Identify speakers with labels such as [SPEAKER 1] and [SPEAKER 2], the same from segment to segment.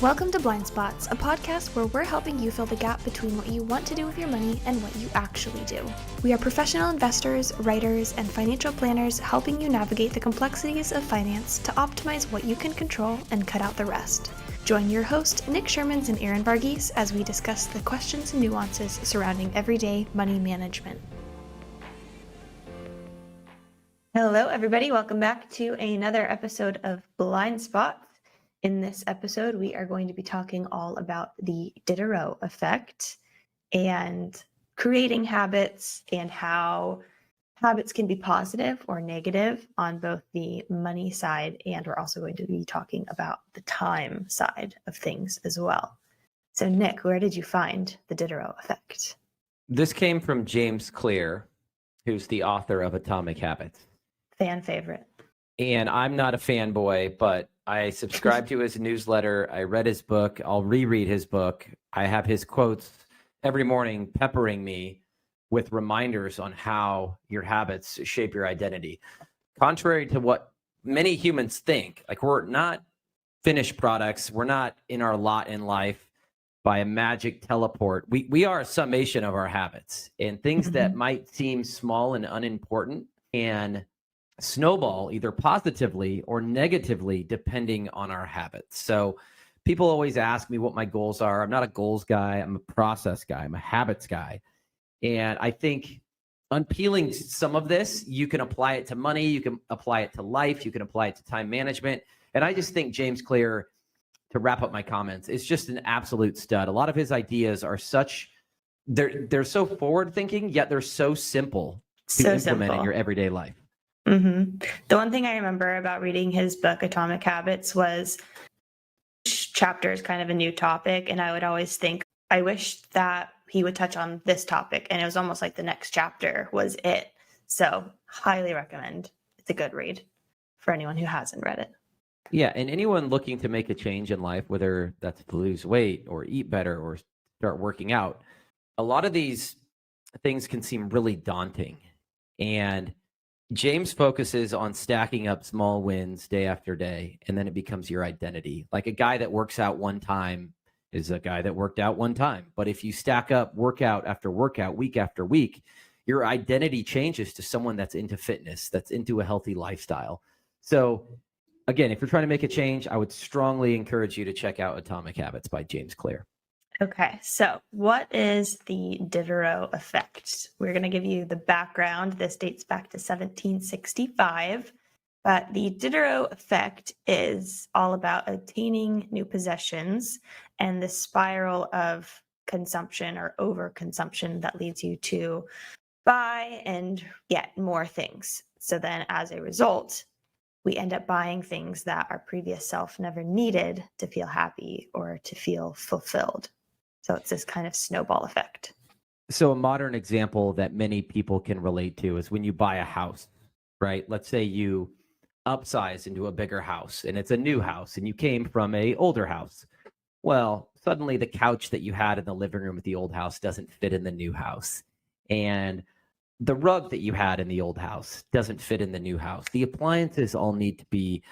[SPEAKER 1] Welcome to Blind Spots, a podcast where we're helping you fill the gap between what you want to do with your money and what you actually do. We are professional investors, writers, and financial planners helping you navigate the complexities of finance to optimize what you can control and cut out the rest. Join your host, Nick Schuurmans and Erin Varghese, as we discuss the questions and nuances surrounding everyday money management. Hello, everybody. Welcome back to another episode of Blind Spots. In this episode, we are going to be talking all about the Diderot Effect and creating habits and how habits can be positive or negative on both the money side, and we're also going to be talking about the time side of things as well. So Nick, where did you find the Diderot Effect?
[SPEAKER 2] This came from James Clear, who's the author of Atomic Habits.
[SPEAKER 1] Fan favorite.
[SPEAKER 2] And I'm not a fanboy, but I subscribe to his newsletter. I read his book. I'll reread his book. I have his quotes every morning peppering me with reminders on how your habits shape your identity. Contrary to what many humans think, like we're not finished products. We're not in our lot in life by a magic teleport. We are a summation of our habits, and things that might seem small and unimportant and snowball either positively or negatively depending on our habits. So people always ask me what my goals are. I'm not a goals guy. I'm a process guy. I'm a habits guy. And I think unpeeling some of this, you can apply it to money. You can apply it to life. You can apply it to time management. And I just think James Clear, to wrap up my comments, is just an absolute stud. A lot of his ideas are they're so forward thinking, yet they're so simple to implement in your everyday life.
[SPEAKER 1] The one thing I remember about reading his book, Atomic Habits, was each chapter is kind of a new topic. And I would always think, I wish that he would touch on this topic. And it was almost like the next chapter was it. So highly recommend. It's a good read for anyone who hasn't read it.
[SPEAKER 2] Yeah. And anyone looking to make a change in life, whether that's to lose weight or eat better or start working out, a lot of these things can seem really daunting. And James focuses on stacking up small wins day after day, and then it becomes your identity. Like a guy that works out one time is a guy that worked out one time. But if you stack up workout after workout, week after week, your identity changes to someone that's into fitness, that's into a healthy lifestyle. So again, if you're trying to make a change, I would strongly encourage you to check out Atomic Habits by James Clear.
[SPEAKER 1] Okay, so what is the Diderot Effect? We're going to give you the background. This dates back to 1765, but the Diderot Effect is all about attaining new possessions and the spiral of consumption or overconsumption that leads you to buy and get more things. So then as a result, we end up buying things that our previous self never needed to feel happy or to feel fulfilled. So it's this kind of snowball effect.
[SPEAKER 2] So a modern example that many people can relate to is when you buy a house, right? Let's say you upsize into a bigger house and it's a new house and you came from an older house. Well, suddenly the couch that you had in the living room at the old house doesn't fit in the new house. And the rug that you had in the old house doesn't fit in the new house. The appliances all need to be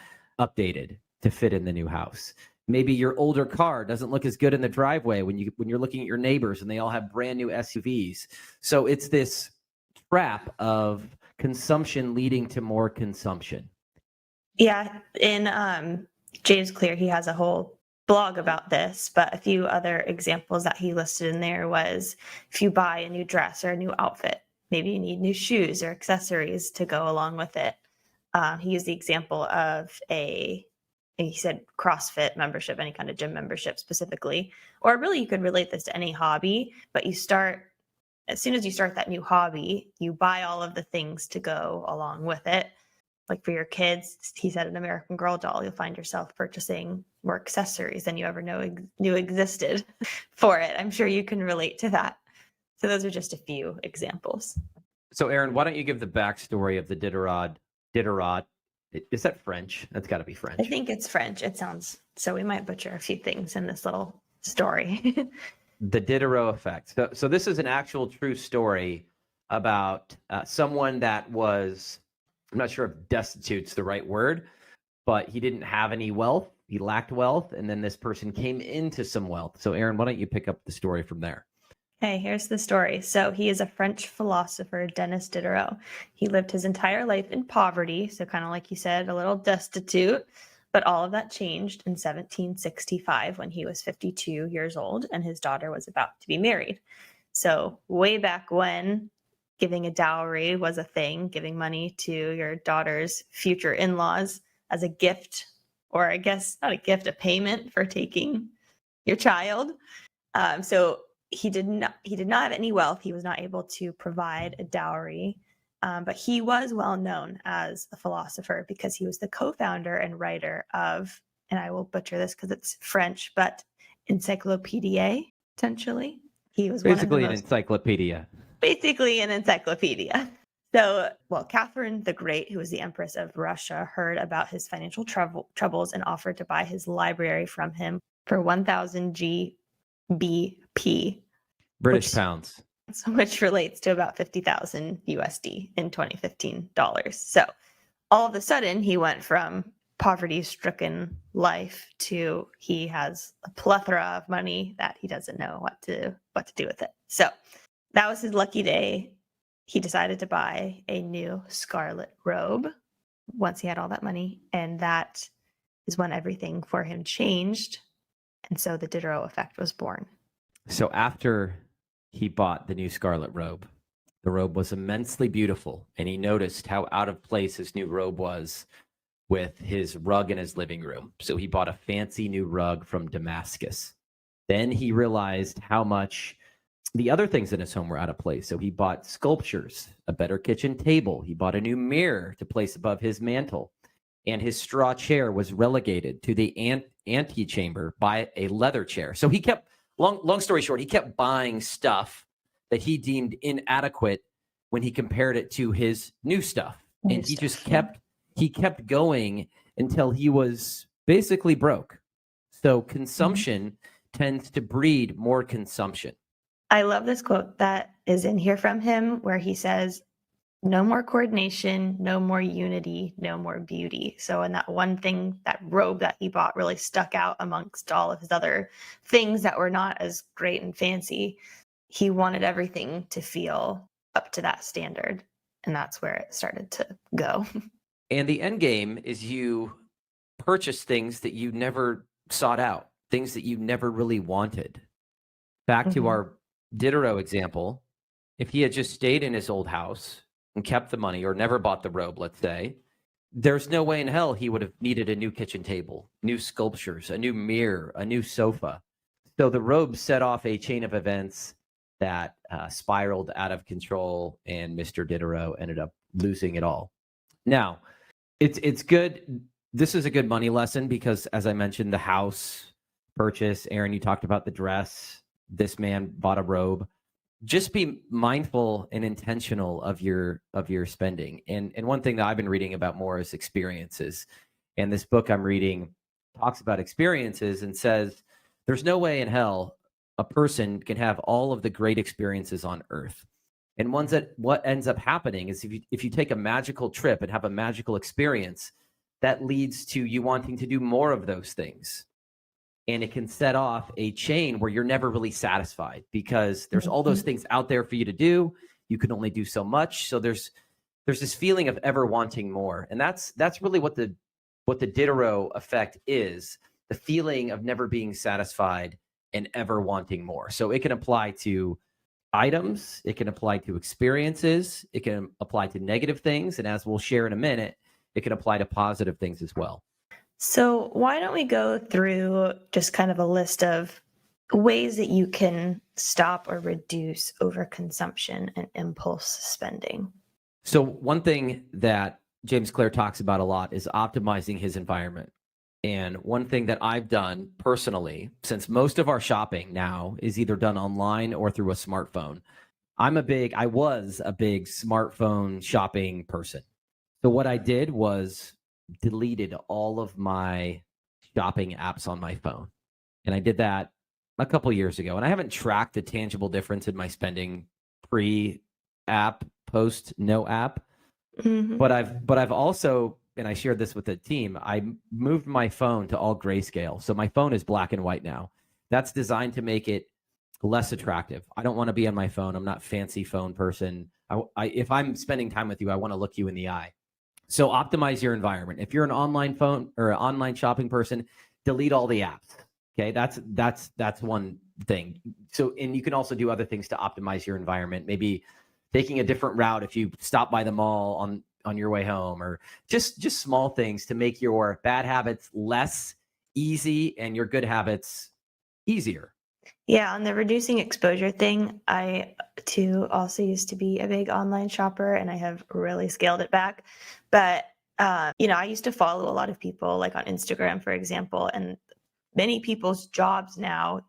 [SPEAKER 2] updated to fit in the new house. Maybe your older car doesn't look as good in the driveway when you're looking at your neighbors and they all have brand new SUVs. So it's this trap of consumption leading to more consumption.
[SPEAKER 1] Yeah, in James Clear, he has a whole blog about this, but a few other examples that he listed in there was if you buy a new dress or a new outfit, maybe you need new shoes or accessories to go along with it. He used the example of he said CrossFit membership, any kind of gym membership specifically, or really you could relate this to any hobby, but as soon as you start that new hobby, you buy all of the things to go along with it. Like for your kids, he said an American Girl doll, you'll find yourself purchasing more accessories than you ever knew existed for it. I'm sure you can relate to that. So those are just a few examples.
[SPEAKER 2] So Erin, why don't you give the backstory of the Diderot? Is that French? That's got to be French.
[SPEAKER 1] I think it's French. It sounds so. We might butcher a few things in this little story.
[SPEAKER 2] The Diderot Effect. So this is an actual true story about someone that was, I'm not sure if destitute's the right word, but he didn't have any wealth. He lacked wealth. And then this person came into some wealth. So Erin, why don't you pick up the story from there?
[SPEAKER 1] Okay, here's the story. So he is a French philosopher, Denis Diderot. He lived his entire life in poverty, so kind of like you said, a little destitute, but all of that changed in 1765 when he was 52 years old and his daughter was about to be married. So way back when giving a dowry was a thing, giving money to your daughter's future in-laws as a gift, or I guess not a gift, a payment for taking your child. So he did not have any wealth. He was not able to provide a dowry, but he was well known as a philosopher because he was the co-founder and writer of, and I will butcher this because it's French, but Encyclopédia, essentially. He was
[SPEAKER 2] basically an encyclopedia.
[SPEAKER 1] Basically an encyclopedia. So, well, Catherine the Great, who was the Empress of Russia, heard about his financial troubles and offered to buy his library from him for 1,000 GBP.
[SPEAKER 2] British pounds.
[SPEAKER 1] Which relates to about 50,000 USD in 2015 dollars. So all of a sudden he went from poverty-stricken life to he has a plethora of money that he doesn't know what to do with it. So that was his lucky day. He decided to buy a new scarlet robe once he had all that money, and that is when everything for him changed. And so the Diderot Effect was born.
[SPEAKER 2] So after he bought the new scarlet robe, the robe was immensely beautiful, and he noticed how out of place his new robe was with his rug in his living room. So he bought a fancy new rug from Damascus. Then he realized how much the other things in his home were out of place. So he bought sculptures, a better kitchen table. He bought a new mirror to place above his mantle. And his straw chair was relegated to the antechamber by a leather chair. So he kept, long story short, he kept buying stuff that he deemed inadequate when he compared it to his new stuff. And he just kept going until he was basically broke. So consumption tends to breed more consumption.
[SPEAKER 1] I love this quote that is in here from him where he says, no more coordination, no more unity, no more beauty. So in that one thing, that robe that he bought really stuck out amongst all of his other things that were not as great and fancy. He wanted everything to feel up to that standard. And that's where it started to go.
[SPEAKER 2] And the end game is you purchase things that you never sought out, things that you never really wanted. Back to our Diderot example, if he had just stayed in his old house and kept the money or never bought the robe, let's say, there's no way in hell he would have needed a new kitchen table, new sculptures, a new mirror, a new sofa. So the robe set off a chain of events that spiraled out of control, and Mr. Diderot ended up losing it all. Now, it's good. This is a good money lesson because, as I mentioned, the house purchase, Erin, you talked about the dress. This man bought a robe. Just be mindful and intentional of your spending. And one thing that I've been reading about more is experiences. And this book I'm reading talks about experiences and says there's no way in hell a person can have all of the great experiences on earth. And what ends up happening is if you take a magical trip and have a magical experience, that leads to you wanting to do more of those things. And it can set off a chain where you're never really satisfied because there's all those things out there for you to do. You can only do so much. So there's this feeling of ever wanting more. And that's really what the Diderot effect is, the feeling of never being satisfied and ever wanting more. So it can apply to items, it can apply to experiences, it can apply to negative things. And as we'll share in a minute, it can apply to positive things as well.
[SPEAKER 1] So why don't we go through just kind of a list of ways that you can stop or reduce overconsumption and impulse spending?
[SPEAKER 2] So one thing that James Clear talks about a lot is optimizing his environment. And one thing that I've done personally, since most of our shopping now is either done online or through a smartphone, I was a big smartphone shopping person. So what I did was deleted all of my shopping apps on my phone. And I did that a couple years ago. And I haven't tracked a tangible difference in my spending pre-app, post no app. But I've also and I shared this with the team, I moved my phone to all grayscale. So my phone is black and white now. That's designed to make it less attractive. I don't want to be on my phone. I'm not a fancy phone person. If I'm spending time with you, I want to look you in the eye. So optimize your environment. If you're an online phone or an online shopping person, delete all the apps. Okay, that's one thing. So, and you can also do other things to optimize your environment. Maybe taking a different route if you stop by the mall on your way home, or just small things to make your bad habits less easy and your good habits easier.
[SPEAKER 1] Yeah, on the reducing exposure thing, I too also used to be a big online shopper and I have really scaled it back. But, I used to follow a lot of people like on Instagram, for example, and many people's jobs now,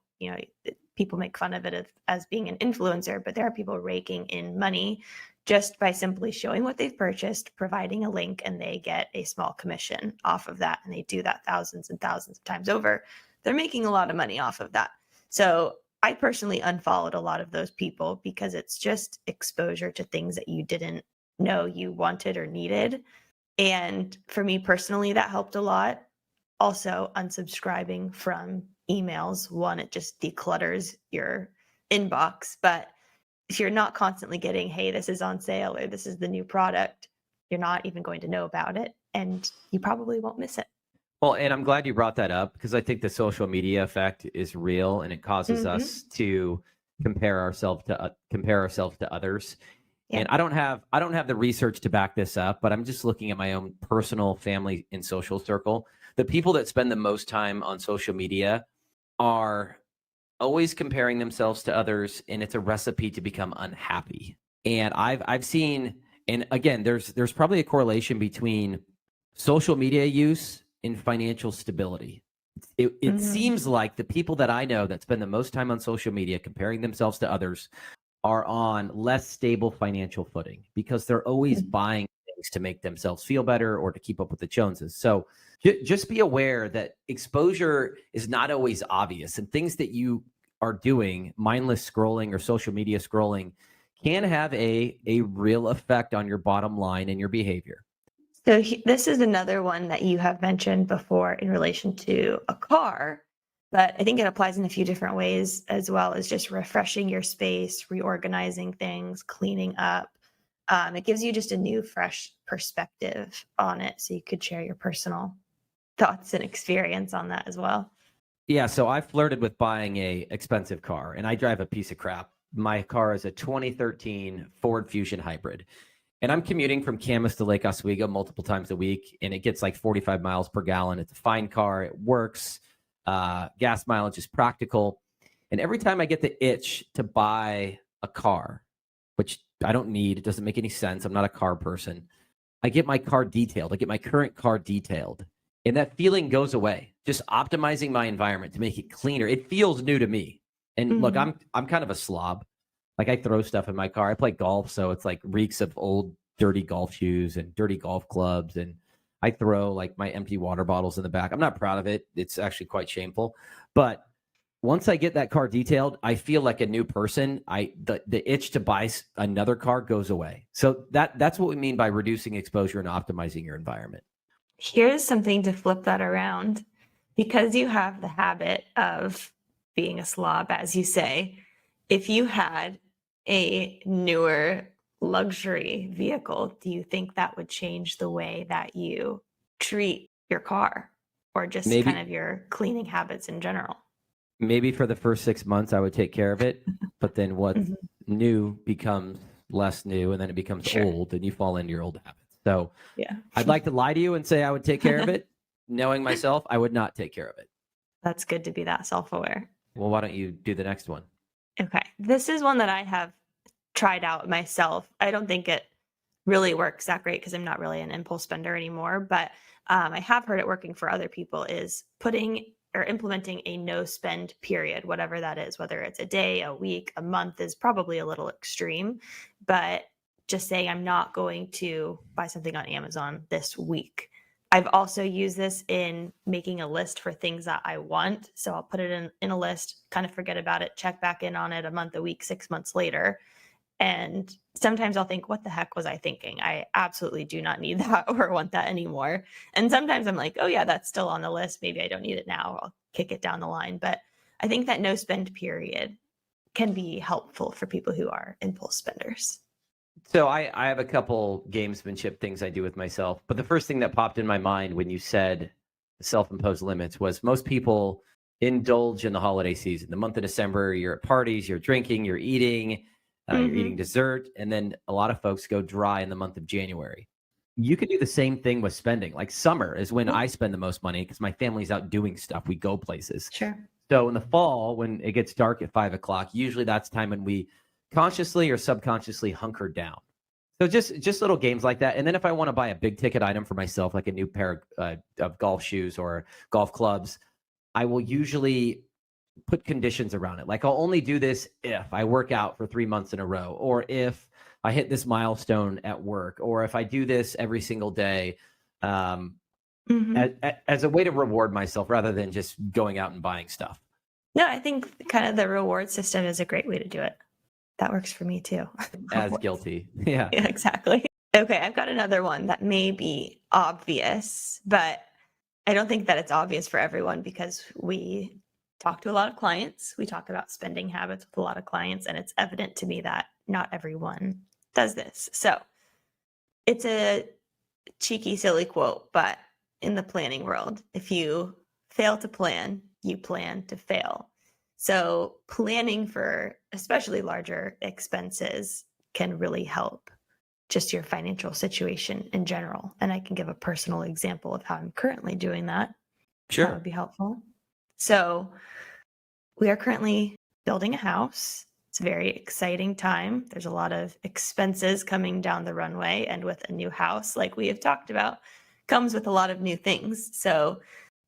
[SPEAKER 1] people make fun of it as being an influencer, but there are people raking in money just by simply showing what they've purchased, providing a link, and they get a small commission off of that. And they do that thousands and thousands of times over. They're making a lot of money off of that. So I personally unfollowed a lot of those people because it's just exposure to things that you didn't know you wanted or needed. And for me personally, that helped a lot. Also, unsubscribing from emails, one, it just declutters your inbox. But if you're not constantly getting, hey, this is on sale or this is the new product, you're not even going to know about it and you probably won't miss it.
[SPEAKER 2] Well, and I'm glad you brought that up because I think the social media effect is real and it causes us to compare ourselves to others. Yeah. And I don't have the research to back this up, but I'm just looking at my own personal family and social circle. The people that spend the most time on social media are always comparing themselves to others, and it's a recipe to become unhappy. And I've seen, and again, there's probably a correlation between social media use and financial stability. It seems like the people that I know that spend the most time on social media comparing themselves to others are on less stable financial footing because they're always buying things to make themselves feel better or to keep up with the Joneses. So just be aware that exposure is not always obvious, and things that you are doing, mindless scrolling or social media scrolling, can have a real effect on your bottom line and your behavior.
[SPEAKER 1] So this is another one that you have mentioned before in relation to a car, but I think it applies in a few different ways as well as just refreshing your space, reorganizing things, cleaning up. It gives you just a new, fresh perspective on it. So you could share your personal thoughts and experience on that as well.
[SPEAKER 2] Yeah, so I flirted with buying a expensive car, and I drive a piece of crap. My car is a 2013 Ford Fusion Hybrid. And I'm commuting from Camas to Lake Oswego multiple times a week, and it gets like 45 miles per gallon. It's a fine car. It works. Gas mileage is practical. And every time I get the itch to buy a car, which I don't need, it doesn't make any sense. I'm not a car person. I get my car detailed. I get my current car detailed. And that feeling goes away. Just optimizing my environment to make it cleaner. It feels new to me. And look, I'm kind of a slob. Like I throw stuff in my car. I play golf, so it's like reeks of old dirty golf shoes and dirty golf clubs. And I throw like my empty water bottles in the back. I'm not proud of it. It's actually quite shameful. But once I get that car detailed, I feel like a new person. The itch to buy another car goes away. So that's what we mean by reducing exposure and optimizing your environment.
[SPEAKER 1] Here's something to flip that around. Because you have the habit of being a slob, as you say, if you had a newer luxury vehicle, do you think that would change the way that you treat your car or just kind of your cleaning habits in general?
[SPEAKER 2] Maybe for the first 6 months, I would take care of it. But then what's new becomes less new, and then it becomes old, and you fall into your old habits. So yeah, I'd like to lie to you and say I would take care of it. Knowing myself, I would not take care of it.
[SPEAKER 1] That's good to be that self-aware.
[SPEAKER 2] Well, why don't you do the next one?
[SPEAKER 1] Okay. This is one that I have tried out myself. I don't think it really works that great because I'm not really an impulse spender anymore, but I have heard it working for other people is putting or implementing a no spend period, whatever that is, whether it's a day, a week, a month is probably a little extreme, but just saying I'm not going to buy something on Amazon this week. I've also used this in making a list for things that I want. So I'll put it in a list, kind of forget about it, check back in on it a month, a week, 6 months later. And sometimes I'll think, what the heck was I thinking? I absolutely do not need that or want that anymore. And sometimes I'm like, oh, yeah, that's still on the list. Maybe I don't need it now. I'll kick it down the line. But I think that no spend period can be helpful for people who are impulse spenders.
[SPEAKER 2] So I have a couple gamesmanship things I do with myself. But the first thing that popped in my mind when you said self-imposed limits was most people indulge in the holiday season. The month of December, you're at parties, you're drinking, you're eating dessert. And then a lot of folks go dry in the month of January. You could do the same thing with spending. Like summer is when I spend the most money because my family's out doing stuff. We go places.
[SPEAKER 1] Sure.
[SPEAKER 2] So in the fall, when it gets dark at 5 o'clock, usually that's time when we consciously or subconsciously hunker down. So just little games like that. And then if I want to buy a big ticket item for myself, like a new pair of golf shoes or golf clubs, I will usually put conditions around it. Like I'll only do this if I work out for 3 months in a row, or if I hit this milestone at work, or if I do this every single day, as a way to reward myself rather than just going out and buying stuff.
[SPEAKER 1] No, I think kind of the reward system is a great way to do it. That works for me too.
[SPEAKER 2] As guilty. Yeah.
[SPEAKER 1] Yeah, exactly. Okay, I've got another one that may be obvious, but I don't think that it's obvious for everyone because we talk to a lot of clients. We talk about spending habits with a lot of clients, and it's evident to me that not everyone does this. So it's a cheeky, silly quote, but in the planning world, if you fail to plan, you plan to fail. So planning for especially larger expenses can really help just your financial situation in general. And I can give a personal example of how I'm currently doing that.
[SPEAKER 2] Sure.
[SPEAKER 1] That would be helpful. So we are currently building a house. It's a very exciting time. There's a lot of expenses coming down the runway. And with a new house, like we have talked about, comes with a lot of new things. So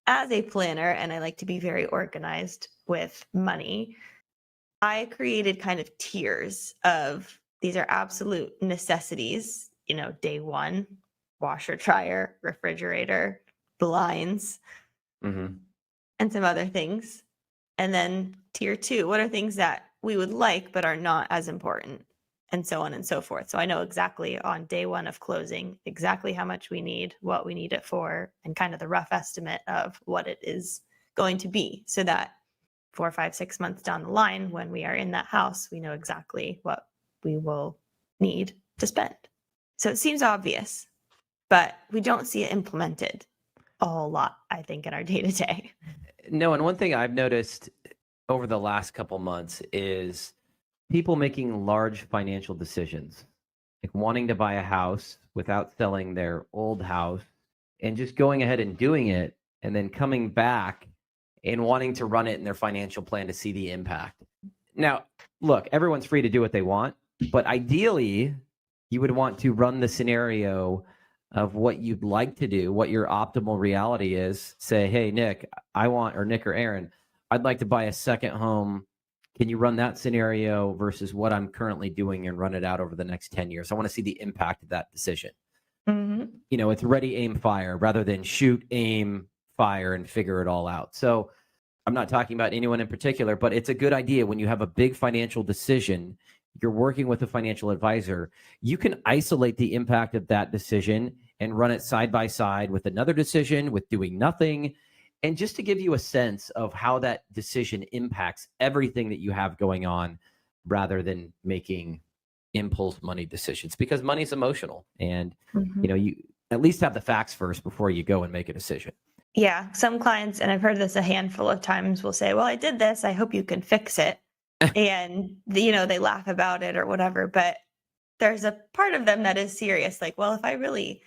[SPEAKER 1] as a planner, and I like to be very organized with money, I created kind of tiers of these are absolute necessities, day one, washer, dryer, refrigerator, blinds, and some other things. And then tier two, what are things that we would like but are not as important, and so on and so forth. So I know exactly on day one of closing exactly how much we need, what we need it for, and kind of the rough estimate of what it is going to be, so that 4, 5, 6 months down the line, when we are in that house, we know exactly what we will need to spend. So it seems obvious, but we don't see it implemented a whole lot, I think, in our day-to-day.
[SPEAKER 2] No, and one thing I've noticed over the last couple months is people making large financial decisions, like wanting to buy a house without selling their old house and just going ahead and doing it, and then coming back and wanting to run it in their financial plan to see the impact. Now, look, everyone's free to do what they want, but ideally, you would want to run the scenario of what you'd like to do, what your optimal reality is. Say, hey, Nick or Erin, I'd like to buy a second home. Can you run that scenario versus what I'm currently doing and run it out over the next 10 years? I want to see the impact of that decision. It's ready, aim, fire rather than shoot, aim, fire and figure it all out. So I'm not talking about anyone in particular, but it's a good idea when you have a big financial decision, you're working with a financial advisor, you can isolate the impact of that decision and run it side by side with another decision, with doing nothing. And just to give you a sense of how that decision impacts everything that you have going on rather than making impulse money decisions, because money's emotional. And, you at least have the facts first before you go and make a decision.
[SPEAKER 1] Yeah. Some clients, and I've heard this a handful of times, will say, well, I did this. I hope you can fix it. And, they laugh about it or whatever. But there's a part of them that is serious. Like, well, if I really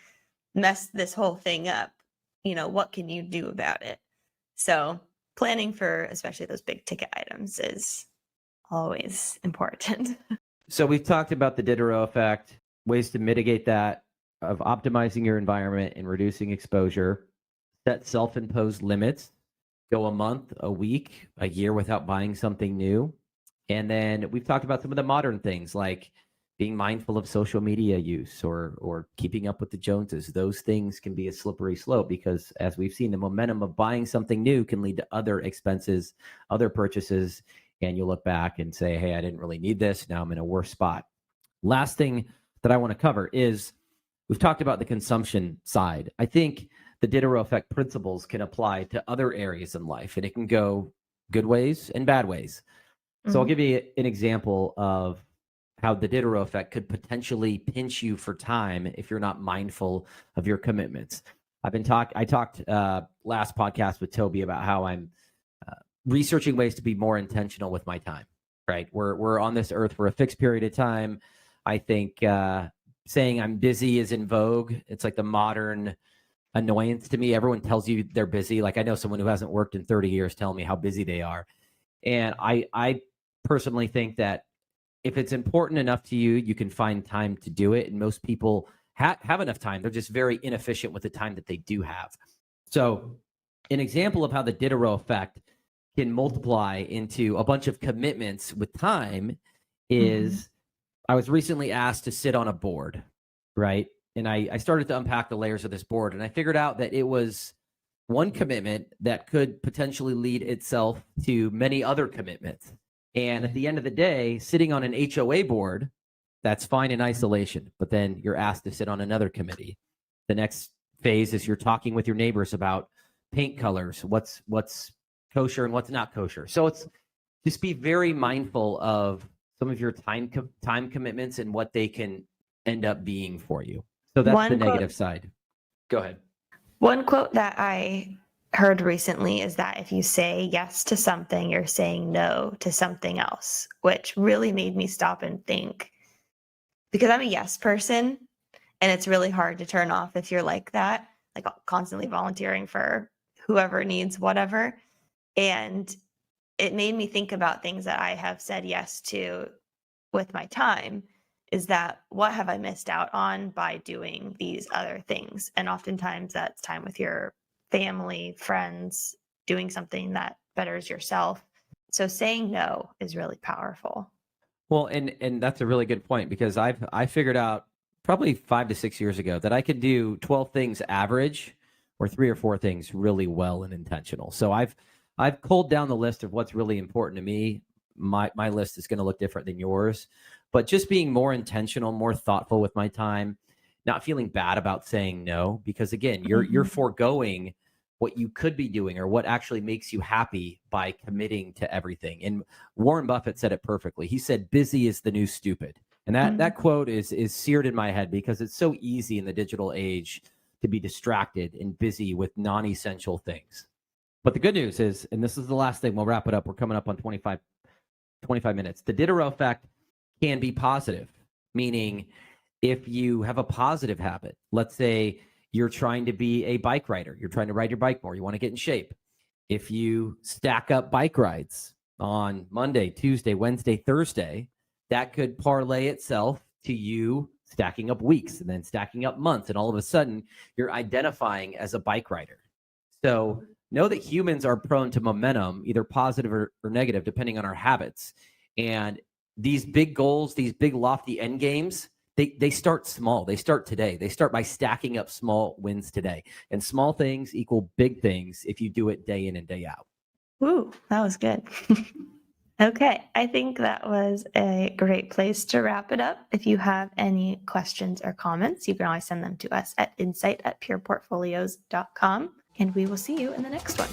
[SPEAKER 1] messed this whole thing up, what can you do about it? So planning for especially those big ticket items is always important.
[SPEAKER 2] So we've talked about the Diderot effect, ways to mitigate that, of optimizing your environment and reducing exposure, set self-imposed limits, go a month, a week, a year without buying something new. And then we've talked about some of the modern things like being mindful of social media use or keeping up with the Joneses. Those things can be a slippery slope because, as we've seen, the momentum of buying something new can lead to other expenses, other purchases, and you look back and say, hey, I didn't really need this. Now I'm in a worse spot. Last thing that I want to cover is we've talked about the consumption side. I think the Diderot Effect principles can apply to other areas in life, and it can go good ways and bad ways. So I'll give you an example of how the Diderot Effect could potentially pinch you for time if you're not mindful of your commitments. I talked last podcast with Toby about how I'm researching ways to be more intentional with my time, right? We're on this earth for a fixed period of time. I think saying I'm busy is in vogue. It's like the modern annoyance to me. Everyone tells you they're busy. Like I know someone who hasn't worked in 30 years telling me how busy they are. And I personally think that if it's important enough to you, you can find time to do it. And most people have enough time. They're just very inefficient with the time that they do have. So an example of how the Diderot Effect can multiply into a bunch of commitments with time is I was recently asked to sit on a board, right? And I started to unpack the layers of this board, and I figured out that it was one commitment that could potentially lead itself to many other commitments. And at the end of the day, sitting on an HOA board, that's fine in isolation, but then you're asked to sit on another committee. The next phase is you're talking with your neighbors about paint colors, what's kosher and what's not kosher. So it's just be very mindful of some of your time commitments and what they can end up being for you. So that's the negative side. Go ahead.
[SPEAKER 1] One quote that I heard recently is that if you say yes to something, you're saying no to something else, which really made me stop and think, because I'm a yes person and it's really hard to turn off if you're like that, like constantly volunteering for whoever needs whatever. And it made me think about things that I have said yes to with my time, is that what have I missed out on by doing these other things? And oftentimes that's time with your family, friends, doing something that betters yourself. So saying no is really powerful.
[SPEAKER 2] Well, and that's a really good point, because I figured out probably 5 to 6 years ago that I could do 12 things average or 3 or 4 things really well and intentional. So I've culled down the list of what's really important to me. My list is going to look different than yours, but just being more intentional, more thoughtful with my time, not feeling bad about saying no, because again, you're foregoing what you could be doing or what actually makes you happy by committing to everything. And Warren Buffett said it perfectly. He said, busy is the new stupid. And that quote is seared in my head, because it's so easy in the digital age to be distracted and busy with non-essential things. But the good news is, and this is the last thing, we'll wrap it up. We're coming up on 25 minutes. The Diderot Effect can be positive, meaning if you have a positive habit, let's say you're trying to be a bike rider, you're trying to ride your bike more, you want to get in shape. If you stack up bike rides on Monday, Tuesday, Wednesday, Thursday, that could parlay itself to you stacking up weeks and then stacking up months. And all of a sudden, you're identifying as a bike rider. So know that humans are prone to momentum, either positive or negative, depending on our habits. And these big goals, these big lofty end games, they start small. They start today. They start by stacking up small wins today. And small things equal big things if you do it day in and day out.
[SPEAKER 1] Ooh, that was good. Okay, I think that was a great place to wrap it up. If you have any questions or comments, you can always send them to us at insight@pureportfolios.com. And we will see you in the next one.